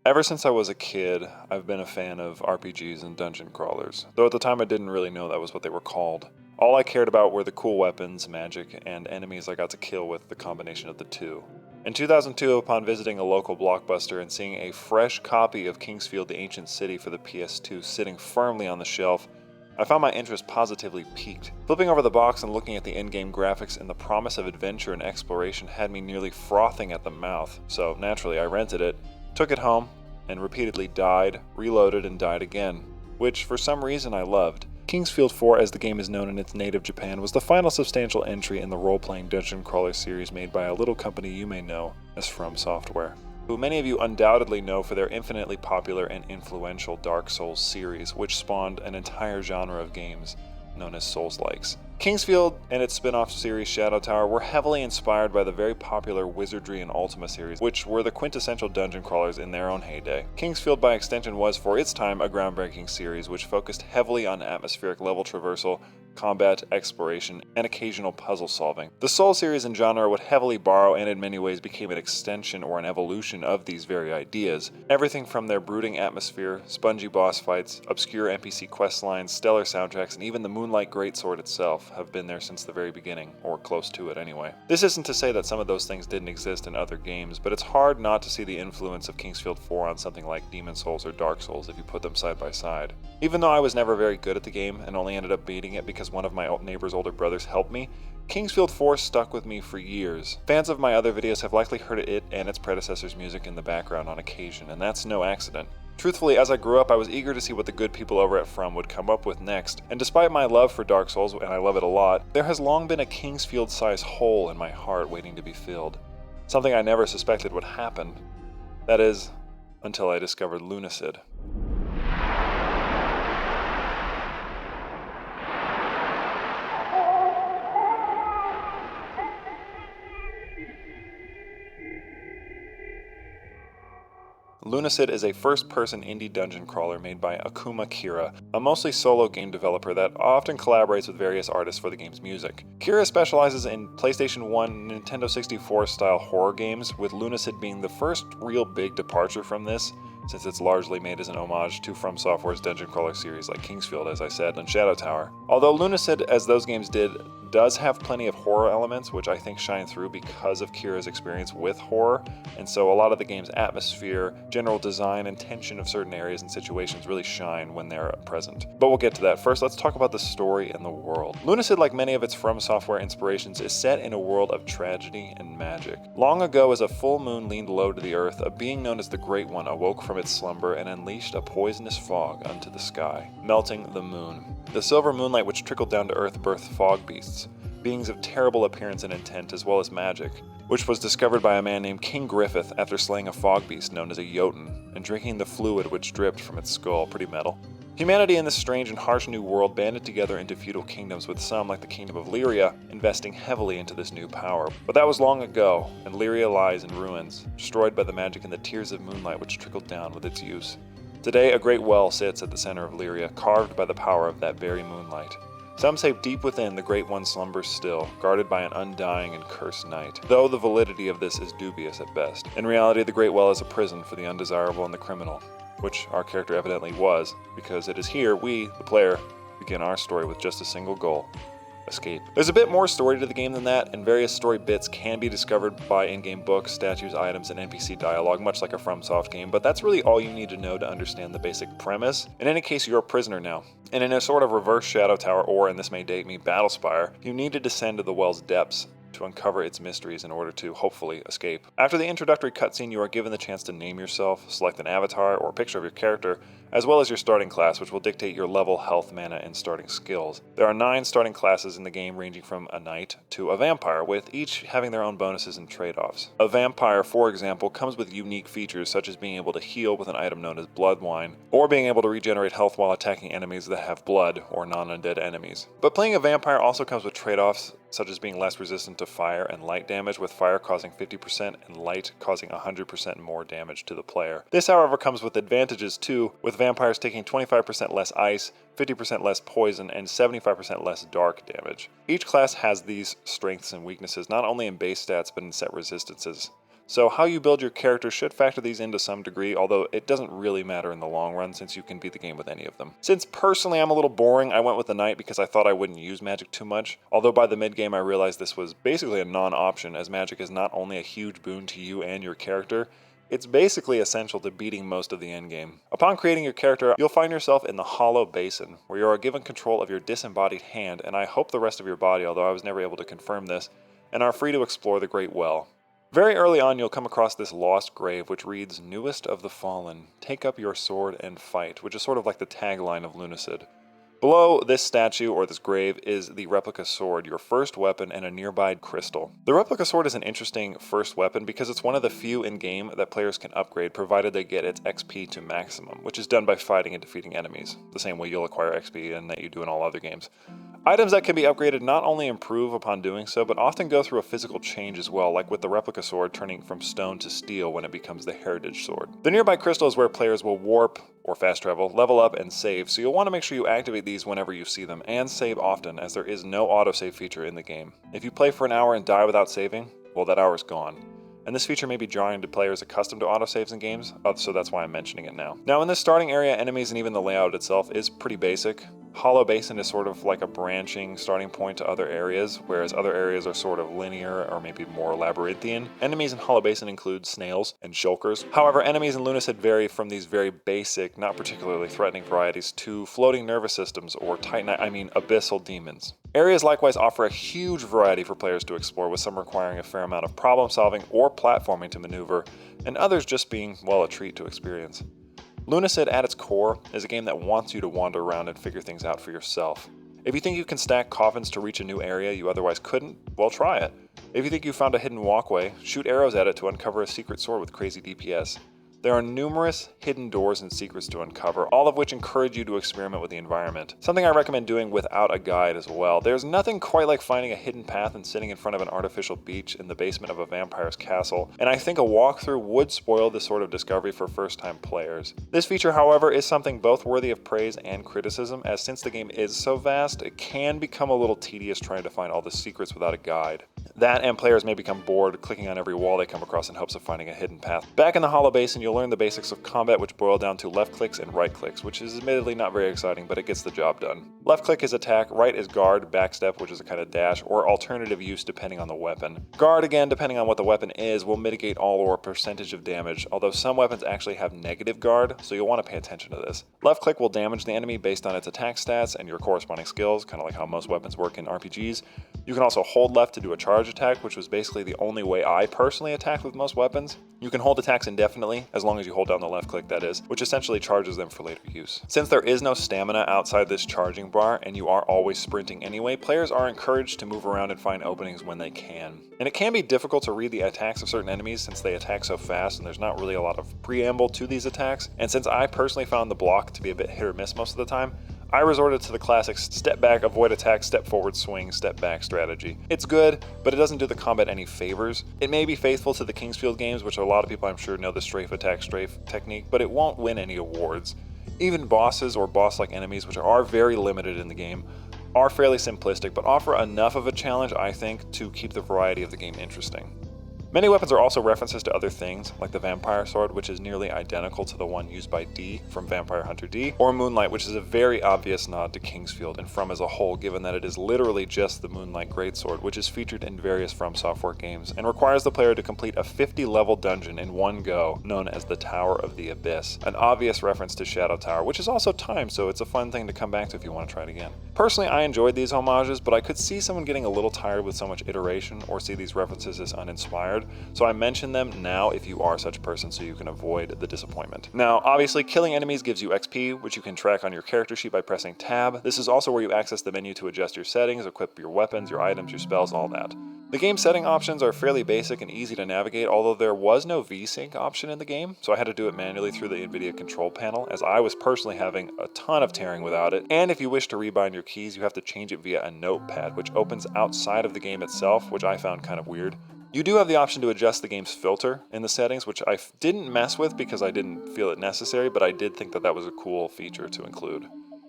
Ever since I was a kid, I've been a fan of RPGs and dungeon crawlers, though at the time I didn't really know that was what they were called. All I cared about were the cool weapons, magic, and enemies I got to kill with the combination of the two. In 2002, upon visiting a local Blockbuster and seeing a fresh copy of Kingsfield the Ancient City for the PS2 sitting firmly on the shelf, I found my interest positively piqued. Flipping over the box and looking at the in-game graphics and the promise of adventure and exploration had me nearly frothing at the mouth, so naturally I rented it, took it home, and repeatedly died, reloaded, and died again, which for some reason I loved. Kingsfield 4, as the game is known in its native Japan, was the final substantial entry in the role-playing dungeon crawler series made by a little company you may know as From Software, who many of you undoubtedly know for their infinitely popular and influential Dark Souls series, which spawned an entire genre of games known as Souls-likes. Kingsfield and its spin-off series Shadow Tower were heavily inspired by the very popular Wizardry and Ultima series, which were the quintessential dungeon crawlers in their own heyday. Kingsfield by extension was, for its time, a groundbreaking series which focused heavily on atmospheric level traversal, combat, exploration, and occasional puzzle solving. The Souls series and genre would heavily borrow and in many ways became an extension or an evolution of these very ideas. Everything from their brooding atmosphere, spongy boss fights, obscure NPC questlines, stellar soundtracks, and even the Moonlight Greatsword itself have been there since the very beginning, or close to it anyway. This isn't to say that some of those things didn't exist in other games, but it's hard not to see the influence of Kingsfield 4 on something like Demon Souls or Dark Souls if you put them side by side. Even though I was never very good at the game and only ended up beating it because one of my neighbor's older brothers helped me, Kingsfield 4 stuck with me for years. Fans of my other videos have likely heard it and its predecessor's music in the background on occasion, and that's no accident. Truthfully, as I grew up, I was eager to see what the good people over at From would come up with next, and despite my love for Dark Souls, and I love it a lot, there has long been a Kingsfield-sized hole in my heart waiting to be filled. Something I never suspected would happen. That is, until I discovered Lunacid. Lunacid is a first-person indie dungeon crawler made by Akuma Kira, a mostly solo game developer that often collaborates with various artists for the game's music. Kira specializes in PlayStation 1, Nintendo 64 style horror games, with Lunacid being the first real big departure from this, since it's largely made as an homage to From Software's dungeon crawler series like Kingsfield, as I said, and Shadow Tower. Although Lunacid, as those games did, does have plenty of horror elements, which I think shine through because of Kira's experience with horror, and so a lot of the game's atmosphere, general design, and tension of certain areas and situations really shine when they're present. But we'll get to that. First, let's talk about the story and the world. Lunacid, like many of its From Software inspirations, is set in a world of tragedy and magic. Long ago, as a full moon leaned low to the earth, a being known as the Great One awoke from its slumber and unleashed a poisonous fog unto the sky, melting the moon. The silver moonlight which trickled down to earth birthed fog beasts, beings of terrible appearance and intent as well as magic, which was discovered by a man named King Griffith after slaying a fog beast known as a Jotun and drinking the fluid which dripped from its skull. Pretty metal. Humanity in this strange and harsh new world banded together into feudal kingdoms, with some, like the kingdom of Lyria, investing heavily into this new power. But that was long ago, and Lyria lies in ruins, destroyed by the magic and the tears of moonlight which trickled down with its use. Today, a great well sits at the center of Lyria, carved by the power of that very moonlight. Some say deep within, the Great One slumbers still, guarded by an undying and cursed night, though the validity of this is dubious at best. In reality, the Great Well is a prison for the undesirable and the criminal, which our character evidently was, because it is here we, the player, begin our story with just a single goal: escape. There's a bit more story to the game than that, and various story bits can be discovered by in-game books, statues, items, and NPC dialogue, much like a FromSoft game, but that's really all you need to know to understand the basic premise. In any case, you're a prisoner now, and in a sort of reverse Shadow Tower, or, and this may date me, Battlespire, you need to descend to the well's depths to uncover its mysteries in order to, hopefully, escape. After the introductory cutscene, you are given the chance to name yourself, select an avatar or a picture of your character, as well as your starting class, which will dictate your level, health, mana, and starting skills. There are 9 starting classes in the game, ranging from a knight to a vampire, with each having their own bonuses and trade-offs. A vampire, for example, comes with unique features such as being able to heal with an item known as Blood Wine, or being able to regenerate health while attacking enemies that have blood or non-undead enemies. But playing a vampire also comes with trade-offs, such as being less resistant to fire and light damage, with fire causing 50% and light causing 100% more damage to the player. This, however, comes with advantages too, with vampires taking 25% less ice, 50% less poison, and 75% less dark damage. Each class has these strengths and weaknesses, not only in base stats but in set resistances. So how you build your character should factor these in to some degree, although it doesn't really matter in the long run since you can beat the game with any of them. Since personally I'm a little boring, I went with the knight because I thought I wouldn't use magic too much, although by the mid game I realized this was basically a non-option as magic is not only a huge boon to you and your character, it's basically essential to beating most of the endgame. Upon creating your character, you'll find yourself in the Hollow Basin, where you are given control of your disembodied hand, and I hope the rest of your body, although I was never able to confirm this, and are free to explore the Great Well. Very early on, you'll come across this lost grave, which reads, "Newest of the Fallen, take up your sword and fight," which is sort of like the tagline of Lunacid. Below this statue, or this grave, is the replica sword, your first weapon, and a nearby crystal. The replica sword is an interesting first weapon because it's one of the few in-game that players can upgrade provided they get its XP to maximum, which is done by fighting and defeating enemies, the same way you'll acquire XP and that you do in all other games. Items that can be upgraded not only improve upon doing so, but often go through a physical change as well, like with the replica sword turning from stone to steel when it becomes the heritage sword. The nearby crystal is where players will warp, or fast travel, level up, and save, so you'll want to make sure you activate these whenever you see them, and save often, as there is no autosave feature in the game. If you play for an hour and die without saving, well, that hour's gone. And this feature may be jarring to players accustomed to autosaves in games, so that's why I'm mentioning it now. Now in this starting area, enemies and even the layout itself is pretty basic. Hollow Basin is sort of like a branching starting point to other areas, whereas other areas are sort of linear or maybe more labyrinthian. Enemies in Hollow Basin include snails and shulkers. However, enemies in Lunacid vary from these very basic, not particularly threatening varieties to floating nervous systems or abyssal demons. Areas likewise offer a huge variety for players to explore, with some requiring a fair amount of problem solving or platforming to maneuver, and others just being, well, a treat to experience. Lunacid at its core is a game that wants you to wander around and figure things out for yourself. If you think you can stack coffins to reach a new area you otherwise couldn't, well, try it. If you think you found a hidden walkway, shoot arrows at it to uncover a secret sword with crazy DPS. There are numerous hidden doors and secrets to uncover, all of which encourage you to experiment with the environment. Something I recommend doing without a guide as well. There's nothing quite like finding a hidden path and sitting in front of an artificial beach in the basement of a vampire's castle, and I think a walkthrough would spoil this sort of discovery for first-time players. This feature, however, is something both worthy of praise and criticism, as since the game is so vast, it can become a little tedious trying to find all the secrets without a guide. That, and players may become bored clicking on every wall they come across in hopes of finding a hidden path. Back in the Hollow Basin, you'll learn the basics of combat, which boil down to left clicks and right clicks, which is admittedly not very exciting, but it gets the job done. Left click is attack, right is guard, backstep, which is a kind of dash, or alternative use depending on the weapon. Guard, again, depending on what the weapon is, will mitigate all or a percentage of damage, although some weapons actually have negative guard, so you'll want to pay attention to this. Left click will damage the enemy based on its attack stats and your corresponding skills, kind of like how most weapons work in RPGs. You can also hold left to do a charge attack, which was basically the only way I personally attacked with most weapons. You can hold attacks indefinitely, as long as you hold down the left click, that is, which essentially charges them for later use. Since there is no stamina outside this charging bar, and you are always sprinting anyway, players are encouraged to move around and find openings when they can. And it can be difficult to read the attacks of certain enemies since they attack so fast and there's not really a lot of preamble to these attacks, and since I personally found the block to be a bit hit or miss most of the time, I resorted to the classic step back, avoid attack, step forward, swing, step back strategy. It's good, but it doesn't do the combat any favors. It may be faithful to the Kingsfield games, which a lot of people I'm sure know the strafe attack strafe technique, but it won't win any awards. Even bosses or boss-like enemies, which are very limited in the game, are fairly simplistic, but offer enough of a challenge, I think, to keep the variety of the game interesting. Many weapons are also references to other things, like the Vampire Sword, which is nearly identical to the one used by D from Vampire Hunter D, or Moonlight, which is a very obvious nod to Kingsfield and From as a whole, given that it is literally just the Moonlight Greatsword, which is featured in various From Software games, and requires the player to complete a 50-level dungeon in one go, known as the Tower of the Abyss, an obvious reference to Shadow Tower, which is also timed, so it's a fun thing to come back to if you want to try it again. Personally, I enjoyed these homages, but I could see someone getting a little tired with so much iteration, or see these references as uninspired, so I mention them now if you are such a person so you can avoid the disappointment. Now, obviously, killing enemies gives you XP, which you can track on your character sheet by pressing tab. This is also where you access the menu to adjust your settings, equip your weapons, your items, your spells, all that. The game setting options are fairly basic and easy to navigate, although there was no VSync option in the game, so I had to do it manually through the NVIDIA control panel, as I was personally having a ton of tearing without it. And if you wish to rebind your keys, you have to change it via a notepad, which opens outside of the game itself, which I found kind of weird. You do have the option to adjust the game's filter in the settings, which I didn't mess with because I didn't feel it necessary, but I did think that that was a cool feature to include.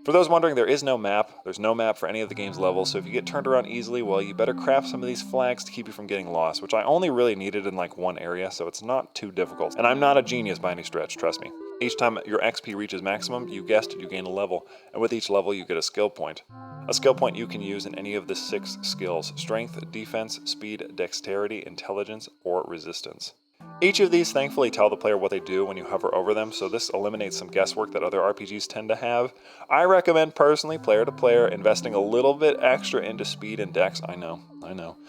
For those wondering, there is no map. There's no map for any of the game's levels, so if you get turned around easily, well, you better craft some of these flags to keep you from getting lost, which I only really needed in like one area, so it's not too difficult. And I'm not a genius by any stretch, trust me. Each time your XP reaches maximum, you guessed it, you gain a level, and with each level you get a skill point. A skill point you can use in any of the 6 skills: strength, defense, speed, dexterity, intelligence, or resistance. Each of these thankfully tell the player what they do when you hover over them, so this eliminates some guesswork that other RPGs tend to have. I recommend personally, player to player, investing a little bit extra into speed and dex, I know.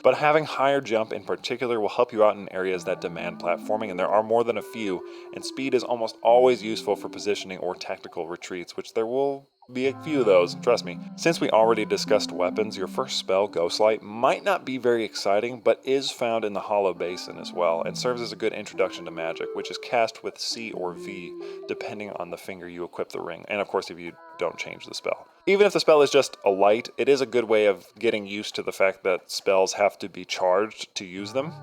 But having higher jump in particular will help you out in areas that demand platforming, and there are more than a few, and speed is almost always useful for positioning or tactical retreats, which there will be a few of those, trust me. Since we already discussed weapons, your first spell, Ghostlight, might not be very exciting, but is found in the Hollow Basin as well, and serves as a good introduction to magic, which is cast with C or V, depending on the finger you equip the ring, and of course if you don't change the spell. Even if the spell is just a light, it is a good way of getting used to the fact that spells have to be charged to use them.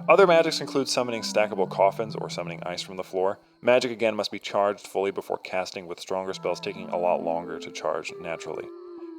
Other magics include summoning stackable coffins or summoning ice from the floor. Magic again must be charged fully before casting, with stronger spells taking a lot longer to charge naturally.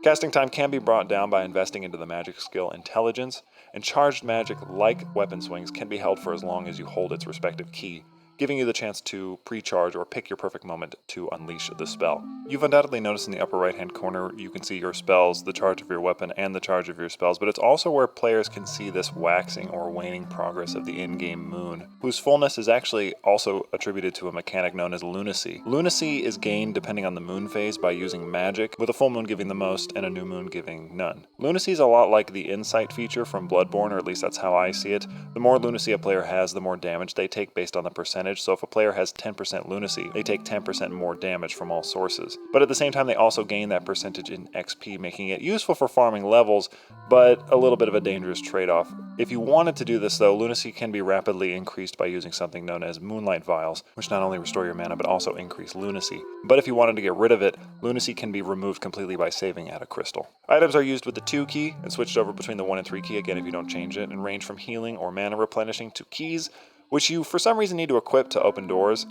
Casting time can be brought down by investing into the magic skill Intelligence, and charged magic like weapon swings can be held for as long as you hold its respective key, giving you the chance to pre-charge or pick your perfect moment to unleash the spell. You've undoubtedly noticed in the upper right hand corner you can see your spells, the charge of your weapon, and the charge of your spells, but it's also where players can see this waxing or waning progress of the in-game moon, whose fullness is actually also attributed to a mechanic known as lunacy. Lunacy is gained depending on the moon phase by using magic, with a full moon giving the most and a new moon giving none. Lunacy is a lot like the insight feature from Bloodborne, or at least that's how I see it. The more lunacy a player has, the more damage they take based on the percentage. So if a player has 10% lunacy, they take 10% more damage from all sources. But at the same time, they also gain that percentage in XP, making it useful for farming levels, but a little bit of a dangerous trade-off. If you wanted to do this though, lunacy can be rapidly increased by using something known as moonlight vials, which not only restore your mana but also increase lunacy. But if you wanted to get rid of it, lunacy can be removed completely by saving at a crystal. Items are used with the 2 key and switched over between the 1 and 3 key, again if you don't change it, and range from healing or mana replenishing to keys, which you for some reason need to equip to open doors.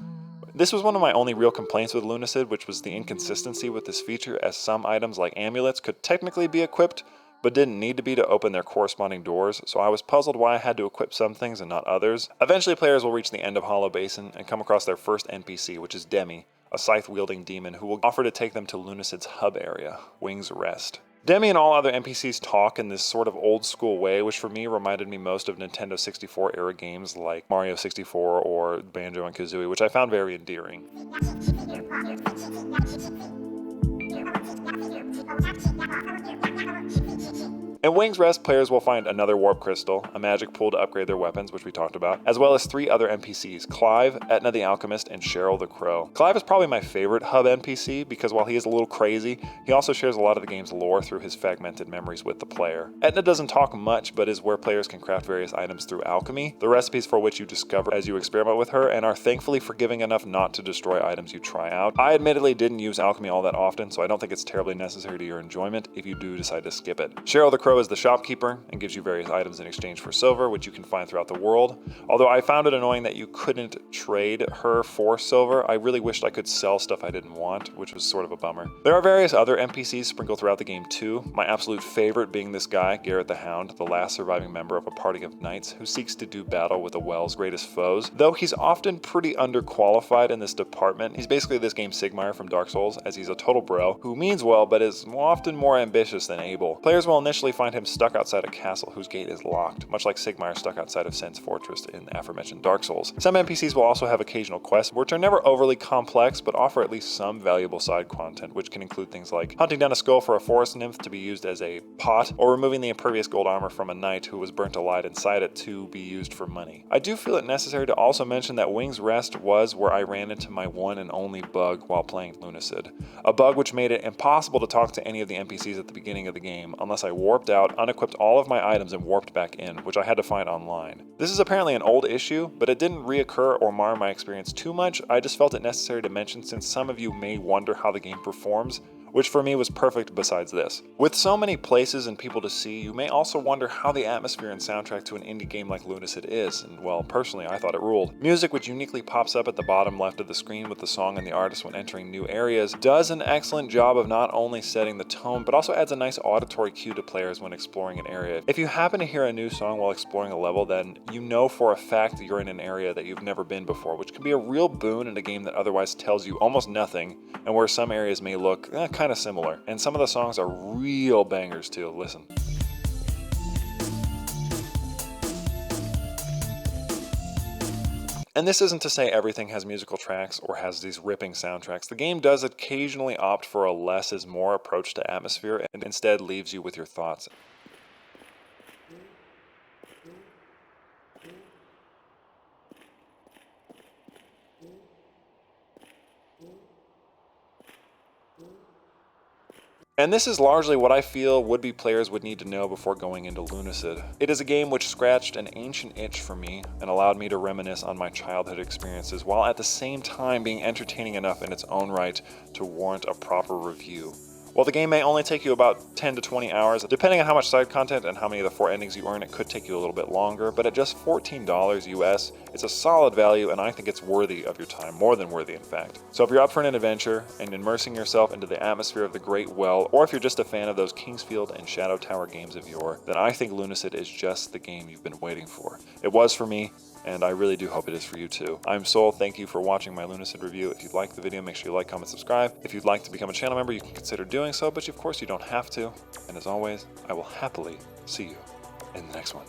This was one of my only real complaints with Lunacid, which was the inconsistency with this feature, as some items like amulets could technically be equipped, but didn't need to be to open their corresponding doors, so I was puzzled why I had to equip some things and not others. Eventually players will reach the end of Hollow Basin and come across their first NPC, which is Demi, a scythe-wielding demon who will offer to take them to Lunacid's hub area, Wings Rest. Demi and all other NPCs talk in this sort of old school way, which for me reminded me most of Nintendo 64 era games like Mario 64 or Banjo and Kazooie, which I found very endearing. In Wings Rest, players will find another warp crystal, a magic pool to upgrade their weapons, which we talked about, as well as 3 other NPCs, Clive, Etna the Alchemist, and Cheryl the Crow. Clive is probably my favorite hub NPC because while he is a little crazy, he also shares a lot of the game's lore through his fragmented memories with the player. Etna doesn't talk much, but is where players can craft various items through alchemy, the recipes for which you discover as you experiment with her, and are thankfully forgiving enough not to destroy items you try out. I admittedly didn't use alchemy all that often, so I don't think it's terribly necessary to your enjoyment if you do decide to skip it. Cheryl the Crow is the shopkeeper and gives you various items in exchange for silver, which you can find throughout the world. Although I found it annoying that you couldn't trade her for silver, I really wished I could sell stuff I didn't want, which was sort of a bummer. There are various other NPCs sprinkled throughout the game too, my absolute favorite being this guy, Garrett the Hound, the last surviving member of a party of knights who seeks to do battle with the Well's greatest foes. Though he's often pretty underqualified in this department, he's basically this game's Sigmar from Dark Souls, as he's a total bro who means well but is often more ambitious than able. Players will initially find him stuck outside a castle whose gate is locked, much like Sigmar stuck outside of Sen's Fortress in the aforementioned Dark Souls. Some NPCs will also have occasional quests, which are never overly complex, but offer at least some valuable side content, which can include things like hunting down a skull for a forest nymph to be used as a pot, or removing the impervious gold armor from a knight who was burnt alive inside it to be used for money. I do feel it necessary to also mention that Wings Rest was where I ran into my one and only bug while playing Lunacid. A bug which made it impossible to talk to any of the NPCs at the beginning of the game, unless I warped out, unequipped all of my items and warped back in, which I had to find online. This is apparently an old issue, but it didn't reoccur or mar my experience too much. I just felt it necessary to mention since some of you may wonder how the game performs, which for me was perfect besides this. With so many places and people to see, you may also wonder how the atmosphere and soundtrack to an indie game like Lunacid is, and well, personally I thought it ruled. Music, which uniquely pops up at the bottom left of the screen with the song and the artist when entering new areas, does an excellent job of not only setting the tone, but also adds a nice auditory cue to players when exploring an area. If you happen to hear a new song while exploring a level, then you know for a fact that you're in an area that you've never been before, which can be a real boon in a game that otherwise tells you almost nothing, and where some areas may look kind of similar. And some of the songs are real bangers too. Listen. And this isn't to say everything has musical tracks or has these ripping soundtracks. The game does occasionally opt for a less is more approach to atmosphere and instead leaves you with your thoughts. And this is largely what I feel would-be players would need to know before going into Lunacid. It is a game which scratched an ancient itch for me and allowed me to reminisce on my childhood experiences while at the same time being entertaining enough in its own right to warrant a proper review. While the game may only take you about 10 to 20 hours, depending on how much side content and how many of the 4 endings you earn, it could take you a little bit longer, but at just $14 US, it's a solid value and I think it's worthy of your time, more than worthy in fact. So if you're up for an adventure and immersing yourself into the atmosphere of the Great Well, or if you're just a fan of those Kingsfield and Shadow Tower games of yore, then I think Lunacid is just the game you've been waiting for. It was for me, and I really do hope it is for you too. I'm Soul, thank you for watching my Lunacid review. If you liked the video, make sure you like, comment, subscribe. If you'd like to become a channel member, you can consider doing so, but of course you don't have to. And as always, I will happily see you in the next one.